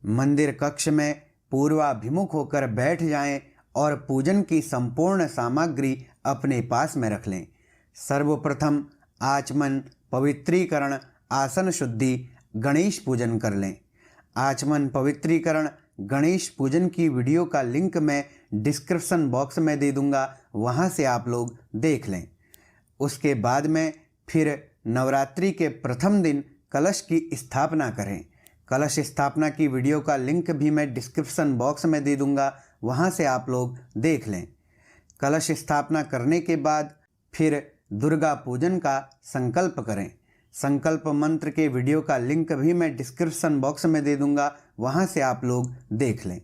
मंदिर कक्ष में पूर्वाभिमुख होकर बैठ जाएं और पूजन की संपूर्ण सामग्री अपने पास में रख लें। सर्वप्रथम आचमन, पवित्रीकरण, आसन शुद्धि, गणेश पूजन कर लें। आचमन, पवित्रीकरण, गणेश पूजन की वीडियो का लिंक मैं डिस्क्रिप्शन बॉक्स में दे दूंगा, वहां से आप लोग देख लें। उसके बाद में फिर नवरात्रि के प्रथम दिन कलश की स्थापना करें। कलश स्थापना की वीडियो का लिंक भी मैं डिस्क्रिप्शन बॉक्स में दे दूंगा, वहां से आप लोग देख लें। कलश स्थापना करने के बाद फिर दुर्गा पूजन का संकल्प करें। संकल्प मंत्र के वीडियो का लिंक भी मैं डिस्क्रिप्शन बॉक्स में दे दूंगा, वहां से आप लोग देख लें।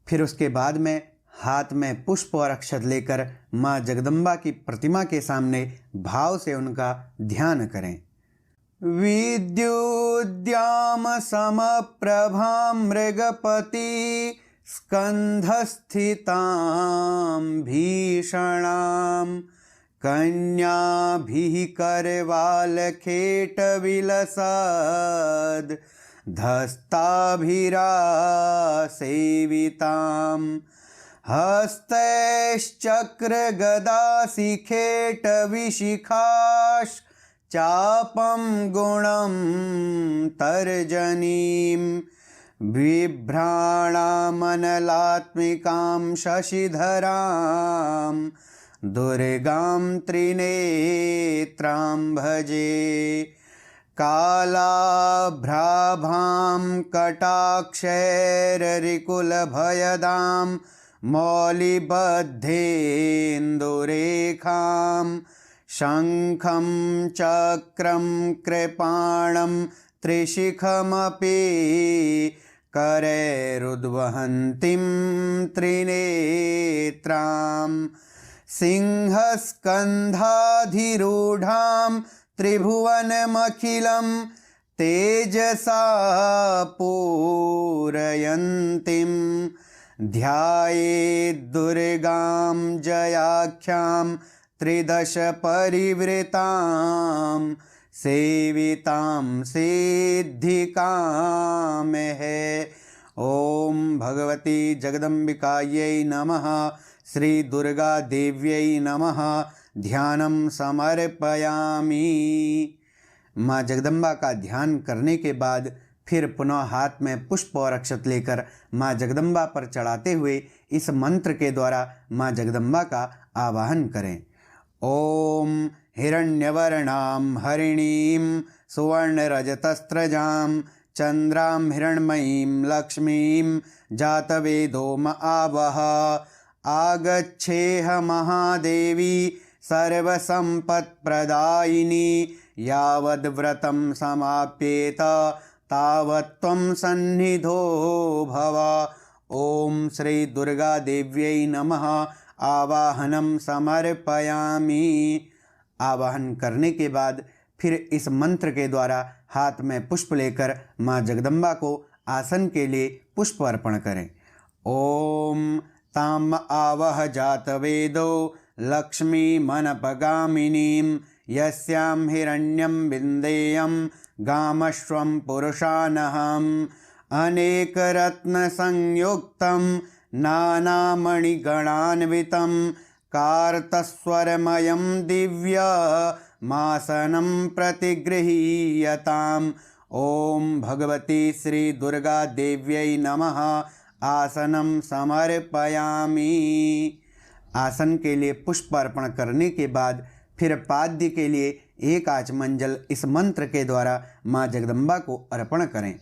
फिर उसके बाद में हाथ में पुष्प और अक्षत लेकर माँ जगदम्बा की प्रतिमा के सामने भाव से उनका ध्यान करें। विद्युद्याम समप्रभां मृगपति स्कंधस्थितां भीषणां कन्याभिः करवालखेटविलसद् धस्ताभिरासेवितां हस्तैश्चक्रगदाशिखेटविशिखाश्च चापं गुणं तर्जनीं बिभ्राणामनलात्मिकां शशिधरां दुर्गां त्रिनेत्रां भजे। कालाभ्राभां कटाक्षैररिकुलभयदां मौलिबद्धेन्दुरेखां शङ्खं चक्रं कृपाणं त्रिशिखमपि करैरुद्वहन्तीं त्रिनेत्रां सिंहस्कन्धाधिरूढां त्रिभुवनमखिलं तेजसा पूरयन्तीं ध्यायेद्दुर्गां जयाख्यां त्रिदश परिवृतां सेवितां सिद्धिकाम है। ओम भगवती जगदम्बिकायै नमः। श्री दुर्गा देव्यै नमः। ध्यानं समर्पयामि। माँ जगदम्बा का ध्यान करने के बाद फिर पुनः हाथ में पुष्प और अक्षत लेकर माँ जगदम्बा पर चढ़ाते हुए इस मंत्र के द्वारा माँ जगदम्बा का आवाहन करें। ओम हिरण्यवर्णां हरिणीं सुवर्णरजतस्रजां चंद्रां हिरण्मयीं लक्ष्मीं जातवेदोम आवह। आगच्छेह महादेवी सर्वसम्पत्प्रदायिनी यावद्व्रतं समाप्येत तावत् त्वं सन्निधो भव। ओम श्री दुर्गा देव्यै नमः। आवाहनम समर्पयामि। आवाहन करने के बाद फिर इस मंत्र के द्वारा हाथ में पुष्प लेकर माँ जगदम्बा को आसन के लिए पुष्प अर्पण करें। ओम ताम आवह जातवेदो लक्ष्मीमनपगामिनीं यस्यां हिरण्यं विन्देयं गामश्वं पुरुषानहम् अनेकरत्नसंयुक्तं नानामणिगणान्वितं कार्तस्वरमयं दिव्यमासनं प्रतिगृहीयताम्। ओम भगवती श्री दुर्गा देव्यै नमः। आसनं समर्पयामि। आसन के लिए पुष्प अर्पण करने के बाद फिर पाद्य के लिए एक आचमन जल इस मंत्र के द्वारा माँ जगदम्बा को अर्पण करें।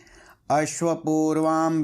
अश्वपूर्वां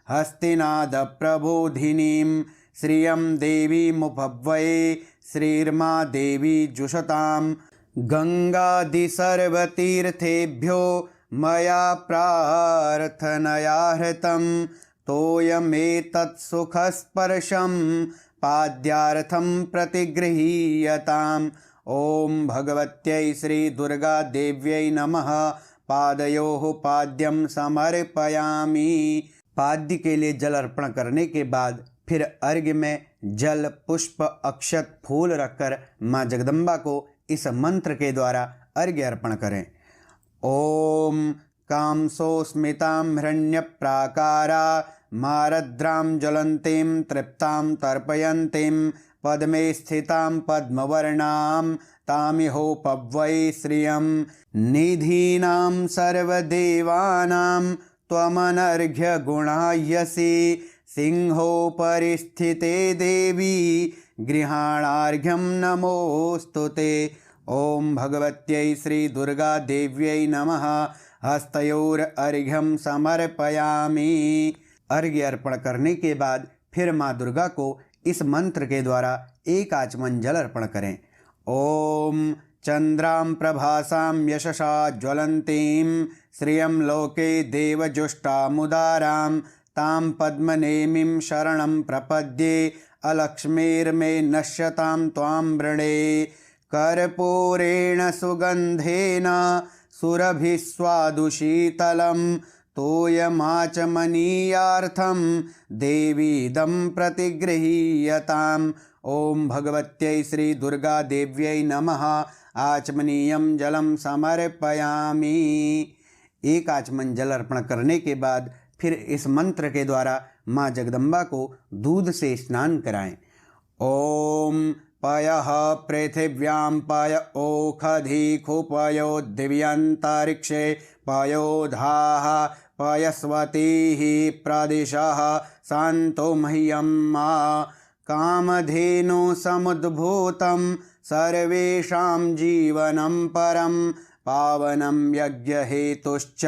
हस्तिनादप्रबोधिनीं श्रियं देवीमुपह्वये श्रीर्मा देवी जुषतां गंगादिसर्वतीर्थेभ्यो मया प्रार्थनया हृतं तोयमेतत्सुखस्पर्शं पाद्यार्थं प्रतिगृहीयताम्। ओम भगवत्यै श्री दुर्गा देव्यै नमः। पादयोः पाद्यं समर्पयामि। पाद्य के लिए जल अर्पण करने के बाद फिर अर्घ्य में जल, पुष्प, अक्षत, फूल रखकर माँ जगदम्बा को इस मंत्र के द्वारा अर्घ्य अर्पण करें। ओम कांसोस्मितां हिरण्यप्राकारा मारद्रां ज्वलन्तीं तृप्तां तर्पयन्तीं पद्मे स्थितां पद्मवर्णां तामिहोपवै श्रियं निधीनां सर्वदेवानां त्वमनर्घ्यगुणायसि सिंहोपरि स्थिते देवी गृहाणार्घ्यं नमोऽस्तु ते। ओम भगवत्यै श्री दुर्गा देव्यै नमः। हस्तयोरर्घ्यं समर्पयामि। अर्घ्य अर्पण करने के बाद फिर माँ दुर्गा को इस मंत्र के द्वारा एक आचमन जल अर्पण करें। ओम चंद्रां प्रभासां यशसा ज्वलंतीं श्रियं लोके देवजुष्टामुदारां तां पद्मनेमिं शरणं प्रपद्ये अलक्ष्मीर्मे नश्यतां त्वां वृणे कर्पूरेण सुगन्धेन सुरभिस्वादुशीतलं तोयमाचमनीयार्थं देवीदं प्रतिगृह्यताम्। ओम भगवत्यै श्री दुर्गा देव्यै नमः। आचमनीयं जलं समर्पयामि। एक आचमन जल अर्पण करने के बाद फिर इस मंत्र के द्वारा माँ जगदम्बा को दूध से स्नान कराएं। ओम पयः पृथिव्यां पय ओखधिखु पयो दिव्यन्तरिक्षे पयोधाः पयस्वतीः प्रदिशः सन्तो मह्यं मा कामधेनु समुद्भूतं सर्वेषां जीवनं परं पावनं यज्ञहेतुश्च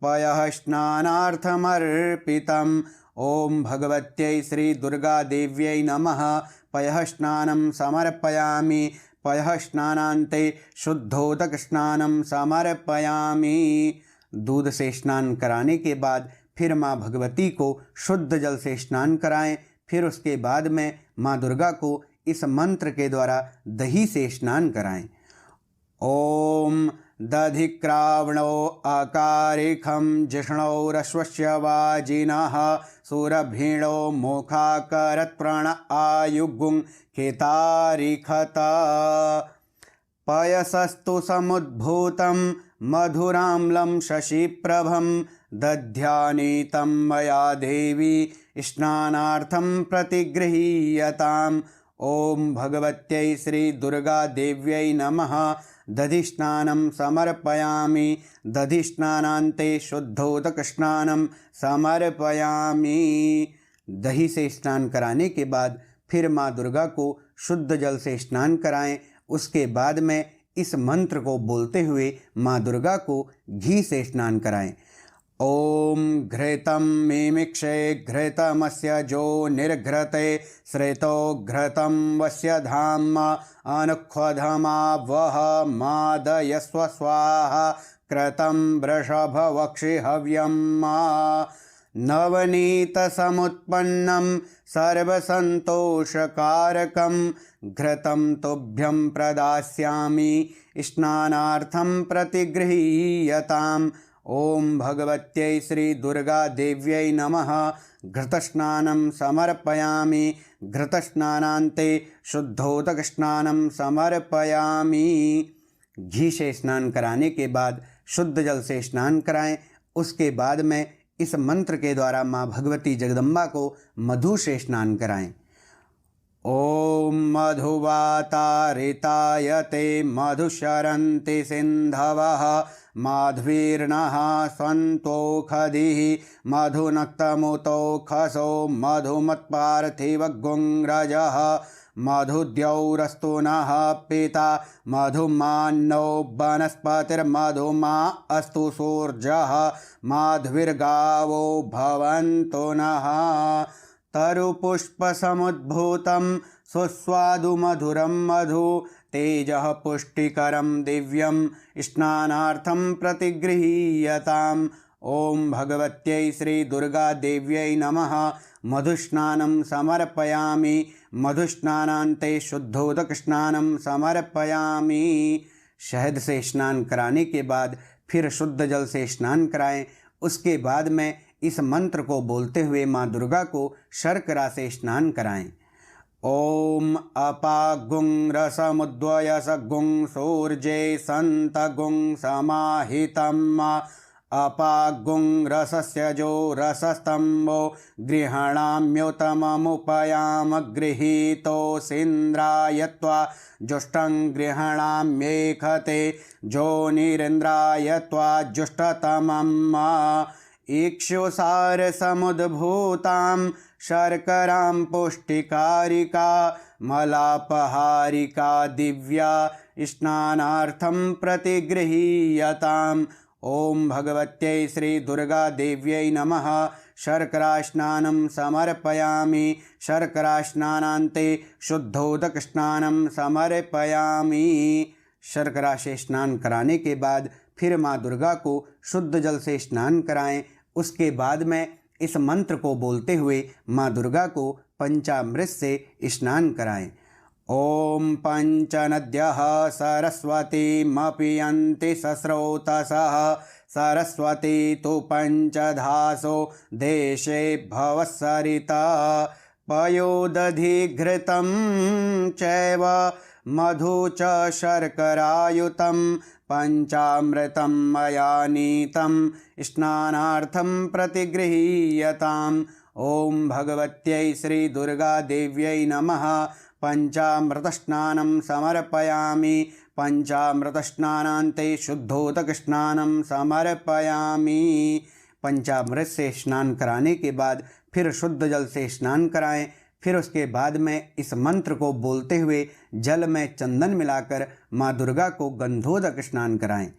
पयः स्नानार्थमर्पितम्। ओम भगवत्यै श्री दुर्गा देव्यै नमः। पयः स्नानं समर्पयामि। पयः स्नानान्ते शुद्धोदक स्नानं समर्पयामि। दूध से स्नान कराने के बाद फिर माँ भगवती को शुद्ध जल से स्नान कराएं। फिर उसके बाद में माँ दुर्गा को इस मंत्र के द्वारा दही से स्नान कराएं। ओम दधिक्रावणो अकारिखं जिष्णोरश्वस्य वाजिनः सुरभीणो मोखाकरत्प्रण आयुगुं केतारिखत पयसस्तु समुद्भूतं मधुराम्लं शशिप्रभं दध्यानीतं मया देवी स्नानार्थं प्रतिगृह्यताम्। ओम भगवत्यै श्री दुर्गा देव्यै नमः। दधिस्नानं समर्पयामि। दधिस्नानान्ते शुद्धोदक स्नानं समर्पयामि। दही से स्नान कराने के बाद फिर माँ दुर्गा को शुद्ध जल से स्नान कराएं। उसके बाद में इस मंत्र को बोलते हुए माँ दुर्गा को घी से स्नान कराएं। ओम घृतं मिमिक्षे घृतमस्य जो निर्घृते श्रेतो घृतं वस्य धाम अनुक्वधमा वह मादयस्व स्वाहा कृतं वृषभवक्षि हव्यं नवनीतसमुत्पन्नं सर्वसन्तोषकारकं घृतं तुभ्यं प्रदास्यामि स्नानार्थं प्रतिगृह्यताम्। ओम भगवत्यै श्री दुर्गा देव्यै नमः। घृतस्नानं समर्पयामि। घृतस्नानान्ते शुद्धोदक स्नानं समर्पयामि। घी से स्नान कराने के बाद शुद्ध जल से स्नान कराएं। उसके बाद में इस मंत्र के द्वारा माँ भगवती जगदम्बा को मधु से स्नान कराएं। ओम मधुवातारितायते मधुशरन्ति सिन्धवः माध्वीर्णः स्वन्तोखधिः मधुनक्तमुतोखसो मधुमत्पार्थिवगुङ्रजः मधुद्यौरस्तु नः पिता मधुमान्नो वनस्पतिर्मधुमा अस्तु सूर्यः माध्वीर्गावो भवन्तु नः तरुपुष्पसमुद्भूतं सुस्वादु मधुरं मधु तेजः पुष्टिकरं दिव्यं स्नानार्थं प्रतिगृह्यताम्। ओम भगवत्यै श्री दुर्गा देव्यै नमः। मधुस्नानं समर्पयामि। मधुस्नानान्ते शुद्धोदक स्नानं समर्पयामि। शहद से स्नान कराने के बाद फिर शुद्ध जल से स्नान कराएं। उसके बाद में इस मंत्र को बोलते हुए माँ दुर्गा को शर्करा से स्नान कराएं। ओम अपागुं रसमुद्वय सगुं सूर्ये संतगुं समाहितं अपागुं रसस्य जो रसस्तंभो गृहाणाम्युतममुपयामगृहीतोऽसीन्द्राय त्वा जुष्टं गृहाणाम्येखते जोनिरिन्द्राय त्वा जुष्टतमम् इक्षुसारसमुद्भूतां शर्करां पुष्टिकारिका मलापहारिका दिव्या स्नानार्थं प्रतिगृहीयताम्। ओम भगवत्यै श्री दुर्गा देव्यै नमः। शर्करास्नानं समर्पयामि। शर्करास्नानान्ते शुद्धोदकस्नानं समर्पयामि। शर्करा से स्नान कराने के बाद फिर माँ दुर्गा को शुद्ध जल से स्नान कराएं। उसके बाद में इस मंत्र को बोलते हुए माँ दुर्गा को पंचामृत से स्नान कराएं। ओम पंचनद्यः सरस्वतीमपीयन्ति सस्रोतसः सरस्वती तु पंचधासो देशे भवत्सरिता पयोदधिघृतं चैव मधु च शर्करायुतं पंचामृतं मया नीतं स्नानार्थं प्रतिगृहीयताम्। ओम भगवत्यै श्री दुर्गा देव्यै नमः। पंचामृतस्नानं समर्पयामि। पंचामृतस्नानान्ते शुद्धोदकस्नानं समर्पयामि। पंचामृत से स्नान कराने के बाद फिर शुद्ध जल से स्नान कराएं। फिर उसके बाद में इस मंत्र को बोलते हुए जल में चंदन मिलाकर माँ दुर्गा को गंधोदक स्नान कराएं।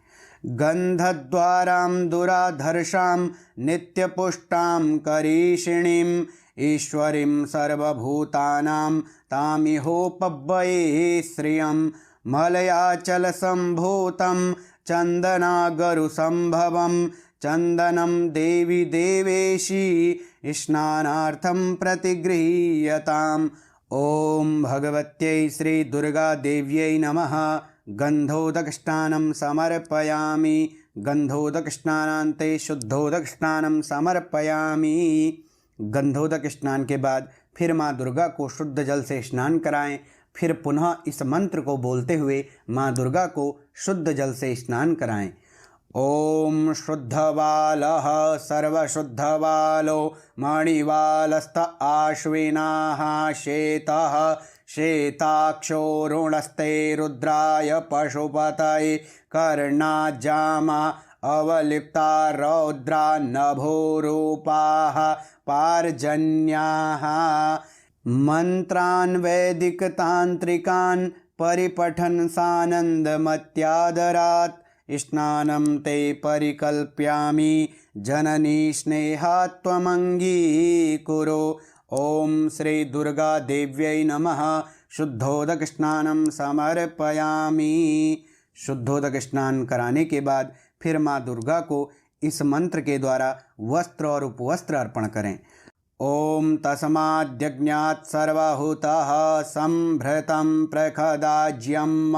गंधद्वारां दुराधर्षां नित्यपुष्टां करीषिणीं ईश्वरीं सर्वभूतानां तामिहोपव्यये श्रियं मलयाचलसम्भूतं चन्दनागरुसम्भवं चन्दनं देवी देवेशी स्नानार्थं प्रतिगृहीयताम्। ओम भगवत्यै श्री दुर्गा देव्यै नमः। गंधोदकस्नानं समर्पयामि। गंधोदकस्नानान्ते शुद्धोदकस्नानं समर्पयामि। गंधोदक स्नान के बाद फिर माँ दुर्गा को शुद्ध जल से स्नान कराएं। फिर पुनः इस मंत्र को बोलते हुए माँ दुर्गा को शुद्ध जल से स्नान कराएं। ओम शुद्धबालः सर्वशुद्धबालो मणिवालस्त आश्विनाः श्वेतः श्वेताक्षोरुणस्ते रुद्राय पशुपतये कर्णाजामा अवलिप्ता रौद्रा नभोरूपाः पार्जन्याः। मंत्रान् वैदिकतांत्रिकान् परिपठन् सानन्दमत्यादरात् स्नानं ते परिकल्प्यामि जननी स्नेहात् त्वमङ्गीकुरु। ओम श्री दुर्गा देव्यै नमः। शुद्धोदक स्नानं समर्पयामि। शुद्धोदक स्नान कराने के बाद फिर माँ दुर्गा को इस मंत्र के द्वारा वस्त्र और उपवस्त्र अर्पण करें। ओम तस्माद्यज्ञात् सर्वहूतः संभृतं प्रखदाज्यं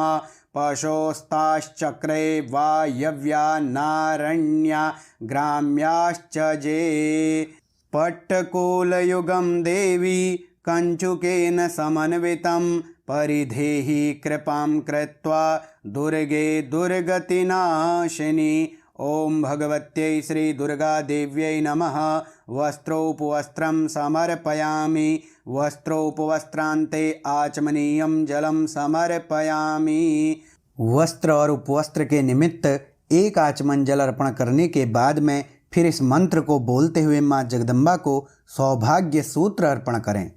पशोस्ताश्चक्रे वायव्या नारण्या ग्राम्याश्च जे पट्टकुलयुगं देवी कंचुकेन समन्वितं परिधेहि कृपां कृत्वा दुर्गे दुर्गतिनाशिनी। ओम भगवत्यै श्री दुर्गा देव्यै नमः। वस्त्रोपवस्त्रं समर्पयामि। वस्त्रोपवस्त्रान्ते आचमनीयं जलं समर्पयामि। वस्त्र और उपवस्त्र के निमित्त एक आचमन जल अर्पण करने के बाद में फिर इस मंत्र को बोलते हुए माँ जगदम्बा को सौभाग्य सूत्र अर्पण करें।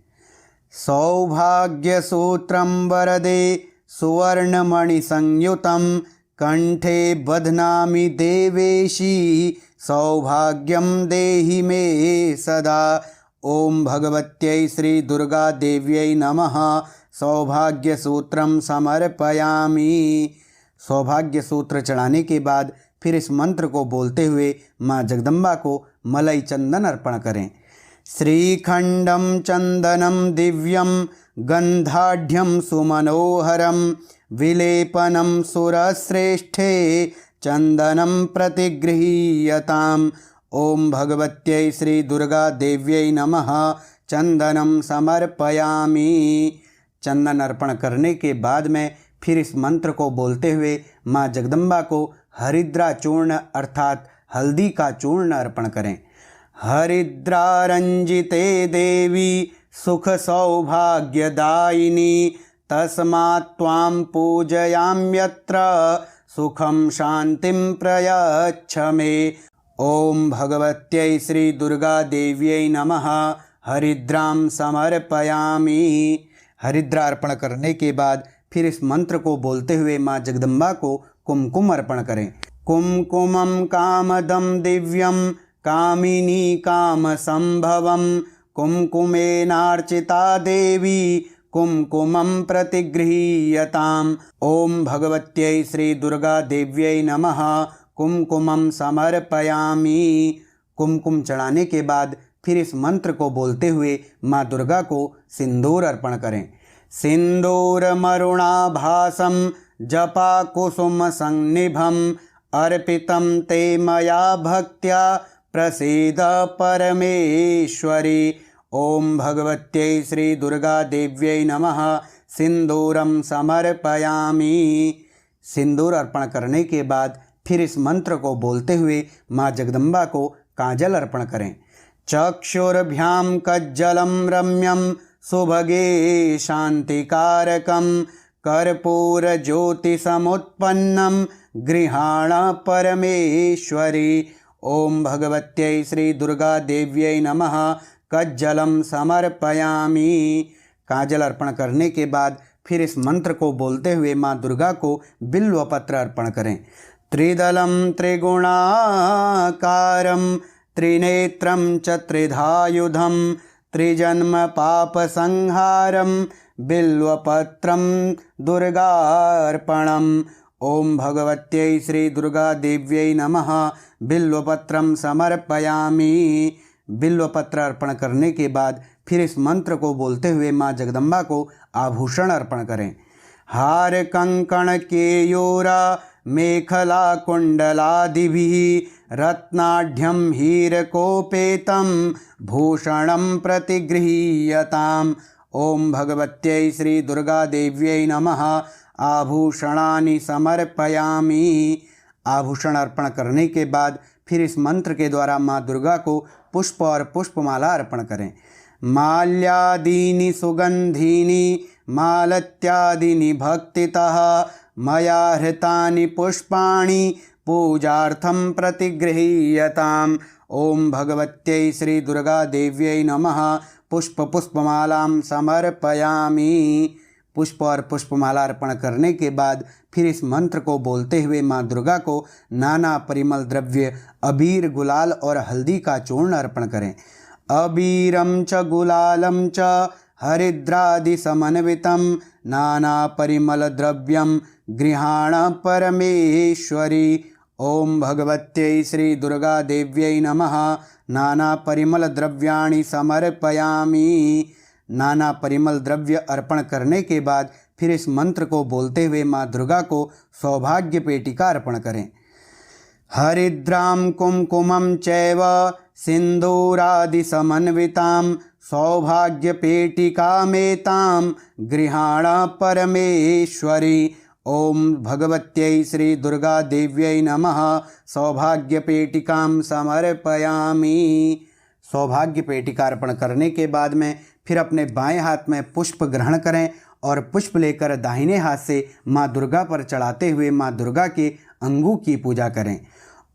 सौभाग्य सूत्रं वरदे सुवर्णमणिसंयुतं कंठे बध्नामि देवेशी सौभाग्यं देहि मे सदा। ओम भगवत्यै श्री दुर्गा देव्यै नमः। सौभाग्य सूत्रं समर्पयामि। सौभाग्य सूत्र चढ़ाने के बाद फिर इस मंत्र को बोलते हुए माँ जगदम्बा को मलई चंदन अर्पण करें। श्रीखंडं चंदनं दिव्यं गंधाढ्यं सुमनोहरं विलेपनं सुरश्रेष्ठे चंदनं प्रतिगृहीयताम्। ओम भगवत्यै श्री दुर्गा देव्यै नमः। चंदनं समर्पयामि। चंदन अर्पण करने के बाद में फिर इस मंत्र को बोलते हुए माँ जगदम्बा को हरिद्रा चूर्ण अर्थात हल्दी का चूर्ण अर्पण करें। हरिद्रारंजिते देवी सुख सौभाग्यदायिनी तस्मात् त्वां पूजयाम्यत्र सुखं शांतिं प्रयच्छ मे। ओम भगवत्यै श्री दुर्गा देव्यै नमः। हरिद्रां समर्पयामि। हरिद्रा अर्पण करने के बाद फिर इस मंत्र को बोलते हुए माँ जगदम्बा को कुमकुम अर्पण करें। कुमकुमं कामदं दिव्यं कामिनी काम संभवं कुमकुमेनार्चिता देवी कुमकुमं प्रतिगृह्यताम्। ओम भगवत्यै श्री दुर्गा देव्यै नमः। कुमकुमं समर्पयामि। कुमकुम चढ़ाने के बाद फिर इस मंत्र को बोलते हुए माँ दुर्गा को सिंदूर अर्पण करें। सिंदूरमरुणाभासं जपा कुसुम संनिभं अर्पितं ते मया भक्त्या प्रसीद परमेश्वरी। ओम भगवत्यै श्री दुर्गा देव्यै नमः। सिंदूरं समर्पयामि। सिंदूर अर्पण करने के बाद फिर इस मंत्र को बोलते हुए माँ जगदम्बा को काजल अर्पण करें। चक्षुर्भ्यां कज्जलं रम्यं सुभगे शांतिकारकं कर्पूरज्योतिसमुत्पन्नं गृहाण परमेश्वरी। ओम भगवत्यै श्री दुर्गा देव्यै नमः। कज्जलं समर्पयामि। काजल अर्पण करने के बाद फिर इस मंत्र को बोलते हुए माँ दुर्गा को बिल्वपत्र अर्पण करें। त्रिदलं त्रिगुणाकारं त्रिनेत्रं च त्रिधायुधं त्रिजन्म पापसंहारं बिल्वपत्रं दुर्गार्पणम्। ओम भगवत्यै श्री दुर्गा देव्यै नमः। बिल्वपत्रं समर्पयामि। बिल्वपत्र अर्पण करने के बाद फिर इस मंत्र को बोलते हुए माँ जगदम्बा को आभूषण अर्पण करें। हार कंकण केयूरा मेखला कुंडलादिभिः रत्नाढ्यं हीरकोपेतं भूषणं प्रतिगृह्यताम्। ओम भगवत्यै श्री दुर्गा देव्यै नमः। आभूषणानि समर्पयामि। आभूषण अर्पण करने के बाद फिर इस मंत्र के द्वारा माँ दुर्गा को पुष्प और पुष्पमाला अर्पण करें। माल्यादीनि सुगंधीनि मालत्यादीनि भक्तितः मया हृतानि पुष्पाणि पूजार्थं प्रतिगृह्यताम्। ओम भगवत्यै श्री दुर्गा देव्यै नमः। पुष्प पुष्पमालां समर्पयामि। पुष्प और पुष्पमाला अर्पण करने के बाद फिर इस मंत्र को बोलते हुए माँ दुर्गा को नाना परिमल द्रव्य अबीर गुलाल और हल्दी का चूर्ण अर्पण करें। अबीरं च गुलालं च हरिद्रादि समन्वितं नाना परिमल द्रव्यं गृहाण परमेश्वरी। ओम भगवत्यै श्री दुर्गा देव्यै नमः। नाना परिमल द्रव्याणि समर्पयामि। नाना परिमल द्रव्य अर्पण करने के बाद फिर इस मंत्र को बोलते हुए माँ दुर्गा को सौभाग्य पेटिका अर्पण करें। हरिद्रां कुमकुमं चैव सिंदूरादि समन्वितां सौभाग्य पेटिकामेतां गृहाण परमेश्वरी। ओम भगवत्यै श्री दुर्गा देव्यै नमः। सौभाग्य पेटिकां समर्पयामि। सौभाग्य पेटिका अर्पण करने के बाद में फिर अपने बाएं हाथ में पुष्प ग्रहण करें और पुष्प लेकर दाहिने हाथ से माँ दुर्गा पर चढ़ाते हुए माँ दुर्गा के अंगों की पूजा करें।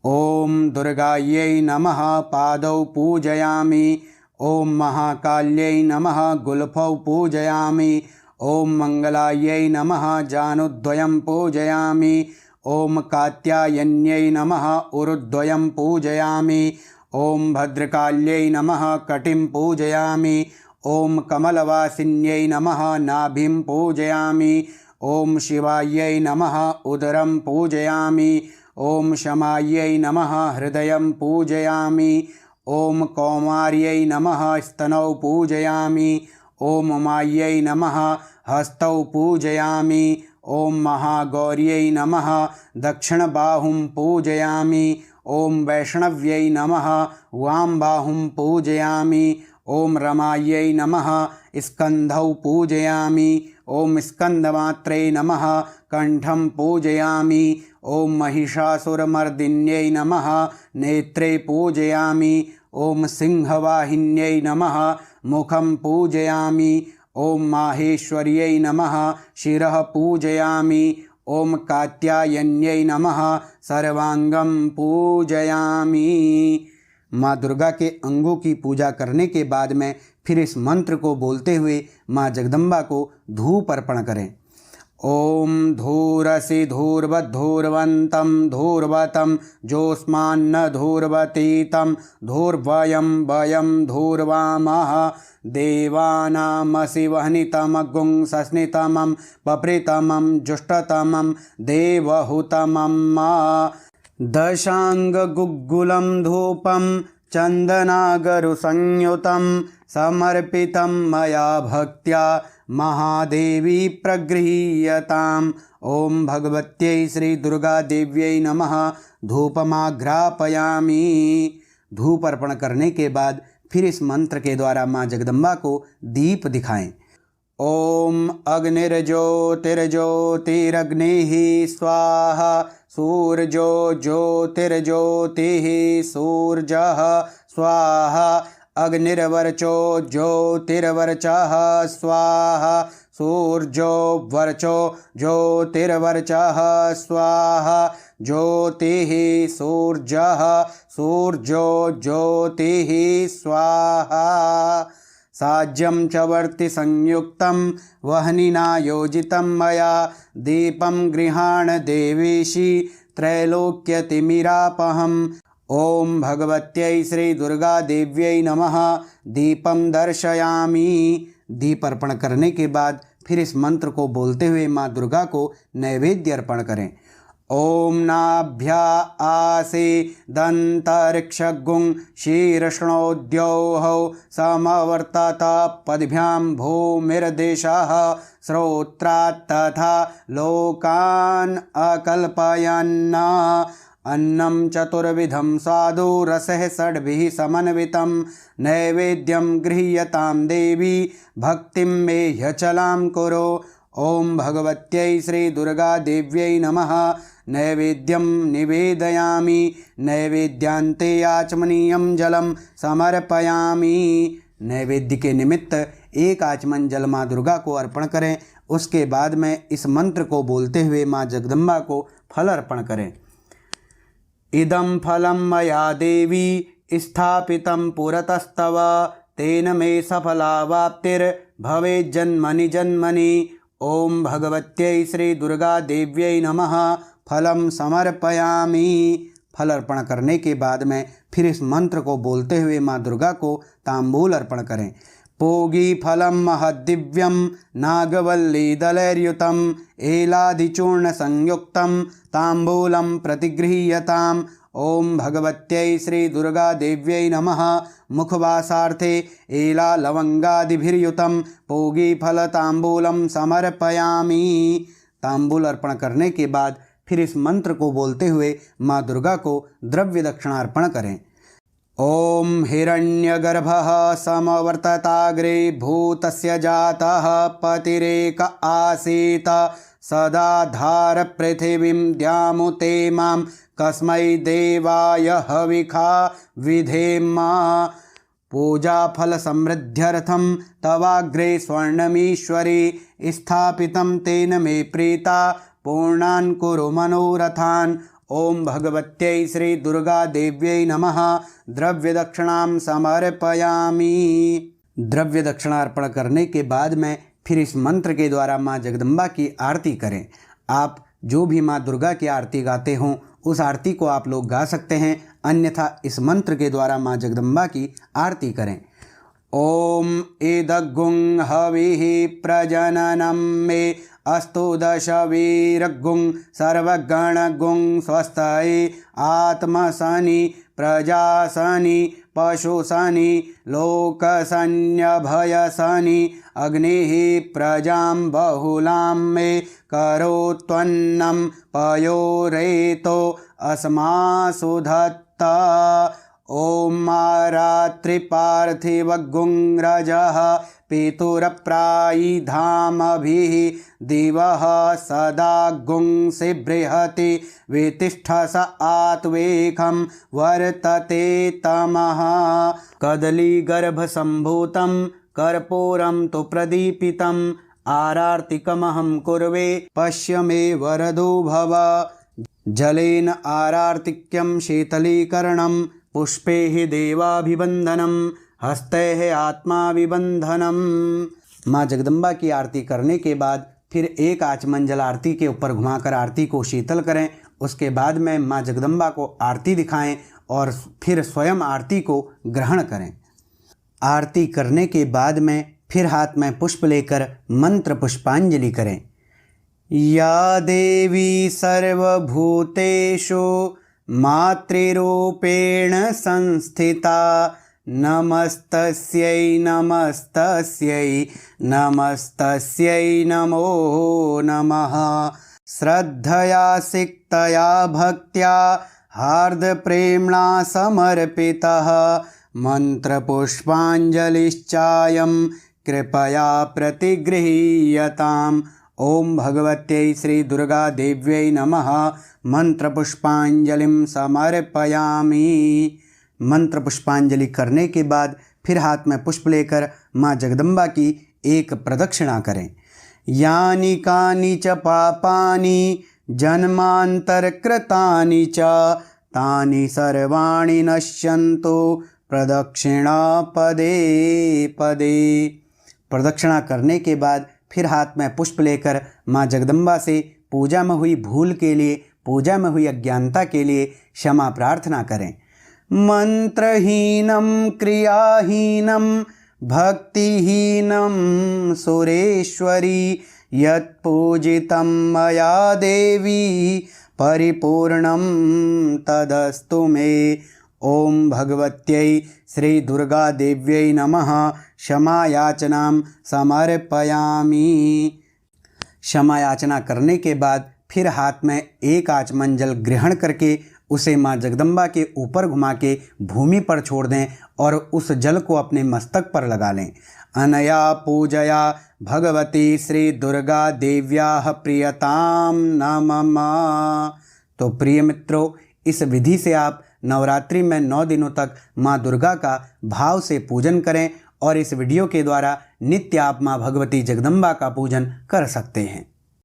ओम दुर्गायै नमः। पादौ पूजयामि। ओम महाकाल्यै नमः। गुल्फौ पूजयामि। ओम मंगलायै नमः। जानुद्वयं पूजयामि। ओम कात्यायन्यै नमः। उरुद्वयं पूजयामि। ओम भद्रकाल्यै नमः। कटिं पूजयामि। ओम कमलवासिन्यै नमः। नाभिं पूजयामि। ओम शिवायै नमः। उदरं पूजयामि। ओम शमायै नमः। हृदयं पूजयामि। ओम कौमार्यै नमः। स्तनौ पूजयामि। ओम उमायै नमः। हस्तौ पूजयामि। ओम महागौर्यै नमः। दक्षिणबाहुं पूजयामि। ओम वैष्णव्यै नमः। वामबाहुं पूजयामि। ओम रमायै नमः। स्कंधौ पूजयामि। ओम स्कंदमात्रे नमः। कंठं पूजयामि। ओम महिषासुरमर्दिन्यै नमः। नेत्रे पूजयामि। ओम सिंहवाहिन्यै नमः। मुखं पूजयामि। ओम माहेश्वर्यै नमः। शिरः पूजयामि। ओम कात्यायन्यै नमः। सर्वांगं पूजयामि। माँ दुर्गा के अंगों की पूजा करने के बाद में फिर इस मंत्र को बोलते हुए माँ जगदम्बा को धूप अर्पण करें। ओम धूरसि धूर्वद्धूर्वन्तं धूर्वतं जोस्मान्न धूर्वतीतं धूर्वयं वयं धूर्वामः देवानामसि वह्नितमग्गुं सस्नितमं पप्रितमं जुष्टतमं देवहुतमं दशाङ्गुग्गुलं धूपं चन्दनागरुसंयुतं समर्पितं मया भक्त्या महादेवी प्रगृह्यताम्। ओम भगवत्यै श्री दुर्गा देव्यै नमः। धूपमाघ्रापयामि। धूप अर्पण करने के बाद फिर इस मंत्र के द्वारा माँ जगदम्बा को दीप दिखाएं। ओम अग्निर्ज्योतिर्ज्योतिरग्निः स्वाहा। सूर्यो ज्योतिर्ज्योतिः सूर्यः स्वाहा। अग्निर्वर्चो ज्योतिर्वर्चः स्वाहा। सूर्यो वर्चो ज्योतिर्वर्चः स्वाहा। ज्योतिः सूर्यः सूर्यो ज्योतिः स्वाहा। साज्यं च वर्ति संयुक्तं वह्निना योजितं मया दीपं गृहाण देवेशी त्रैलोक्यतिमिरापहम्। ओम भगवत्यै श्री दुर्गा देव्यै नमः। दीपं दर्शयामि। दीप अर्पण करने के बाद फिर इस मंत्र को बोलते हुए माँ दुर्गा को नैवेद्य अर्पण करें। ओम नाभ्या आसे दंतरिक्षगुं शीर्ष्णोद्योः समवर्तत पद्भ्यां भूमिर्देशः श्रोत्रात् तथा लोकान् अकल्पयन्। अन्नं चतुर्विधं स्वादु रसः षड्भिः समन्वितं नैवेद्यं गृह्यतां देवी भक्तिं मे ह्यचलां कुरु। ओम भगवत्यै श्री दुर्गा देव्यै नमः। नैवेद्यं निवेदयामि। नैवेद्यान्ते आचमनीयं जलं समर्पयामि। नैवेद्य के निमित्त एक आचमन जल माँ दुर्गा को अर्पण करें। उसके बाद में इस मंत्र को बोलते हुए माँ जगदम्बा को फल अर्पण करें। इदं फलं मया देवी स्थापितं पुरतस्तव तेन मे सफलावाप्तिर्भवेत् जन्मनि जन्मनि। ओम भगवत्यै श्री दुर्गा देव्यै नमः। फलं समर्पयामि। फल अर्पण करने के बाद में फिर इस मंत्र को बोलते हुए माँ दुर्गा को तांबूल अर्पण करें। पूगी फलं महद्दिव्यं नागवल्लीदलैर्युतं एलादिचूर्ण संयुक्तं तांबूलं प्रतिगृह्यताम्। ओम भगवत्यै श्री दुर्गा देव्यै नमः। मुखवासार्थे एला लवंगादिभिर्युतं पूगी फल तांबूलं समर्पयामि। तांबूल अर्पण करने के बाद फिर इस मंत्र को बोलते हुए माँ दुर्गा को द्रव्य दक्षिणार्पण करें। ओम हिरण्यगर्भः समवर्तताग्रे भूतस्य जातः पतिरेक आसीत् सदाधार पृथिवीं द्यामुते मां कस्मै देवाय हविखा विधेम। पूजा फल समृद्ध्यर्थं तवाग्रे स्वर्णमीश्वरी स्थापितं तेन मे प्रीता पूर्णान् कुरु मनोरथान्। ओम भगवत्यै श्री दुर्गा देव्यै नमः। द्रव्य दक्षिणां समर्पयामि। द्रव्य दक्षिणार्पण करने के बाद में फिर इस मंत्र के द्वारा माँ जगदम्बा की आरती करें। आप जो भी माँ दुर्गा की आरती गाते हों उस आरती को आप लोग गा सकते हैं, अन्यथा इस मंत्र के द्वारा माँ जगदम्बा की आरती करें। ओम इदग्गुं हविः प्रजननं मे अस्तु दशवीरग्गुं सर्वगणगुं स्वस्ति आत्मसनि प्रजासनि पशुसनि लोकसन्यभयसनि अग्निः प्रजां बहुलां मे करोत्वन्नं पयोरेतो अस्मासु धत्ता। ॐ रात्रिपार्थिवगुङ्रजः पितुरप्रायिधामभिः दिवः सदा गुंसि बृहति वितिष्ठस आत्वेकं वर्तते तमः कदलीगर्भसम्भूतं कर्पूरं तु प्रदीपितम् आरार्तिकमहं कुर्वे पश्य मे वरदो भव जलेन आरार्तिक्यं शीतलीकरणं पुष्पैः देवाभिवन्दनं हस्तैः आत्माभिबन्धनम। माँ जगदम्बा की आरती करने के बाद फिर एक आचमन जल आरती के ऊपर घुमाकर आरती को शीतल करें। उसके बाद में माँ जगदम्बा को आरती दिखाएं और फिर स्वयं आरती को ग्रहण करें। आरती करने के बाद में फिर हाथ में पुष्प लेकर मंत्र पुष्पांजलि करें। या देवी सर्वभूतेषु मातृरूपेण संस्थिता नमस्तस्यै नमस्तस्यै नमस्तस्यै नमो नमः। श्रद्धया सिक्तया भक्त्या हार्दप्रेम्णा समर्पितः मन्त्रपुष्पाञ्जलिश्चायं कृपया प्रतिगृह्यताम्। ओम भगवत्यै श्री दुर्गा देव्यै नमः। मंत्रपुष्पांजलिं समर्पयामि। मंत्र पुष्पांजलि करने के बाद फिर हाथ में पुष्प लेकर माँ जगदम्बा की एक प्रदक्षिणा करें। यानि कानि च पापानि जन्मान्तरकृतानि च तानि सर्वाणि नश्यन्तु प्रदक्षिणा पदे पदे। प्रदक्षिणा करने के बाद फिर हाथ में पुष्प लेकर माँ जगदम्बा से पूजा में हुई भूल के लिए, पूजा में हुई अज्ञानता के लिए क्षमा प्रार्थना करें। मंत्रहीनं क्रियाहीनं भक्तिहीनं सुरेश्वरी यत्पूजितं मया देवी परिपूर्णं तदस्तु मे। ओम भगवत्यै श्री दुर्गा देव्यै नमः। क्षमा याचनां समर्पयामि। क्षमा याचना करने के बाद फिर हाथ में एक आचमन जल ग्रहण करके उसे माँ जगदम्बा के ऊपर घुमा के भूमि पर छोड़ दें और उस जल को अपने मस्तक पर लगा लें। अनया पूजया भगवती श्री दुर्गा देव्याः प्रियतां नमः। तो प्रिय मित्रों, इस विधि से आप नवरात्रि में 9 दिनों तक माँ दुर्गा का भाव से पूजन करें और इस वीडियो के द्वारा नित्य आप माँ भगवती जगदम्बा का पूजन कर सकते हैं।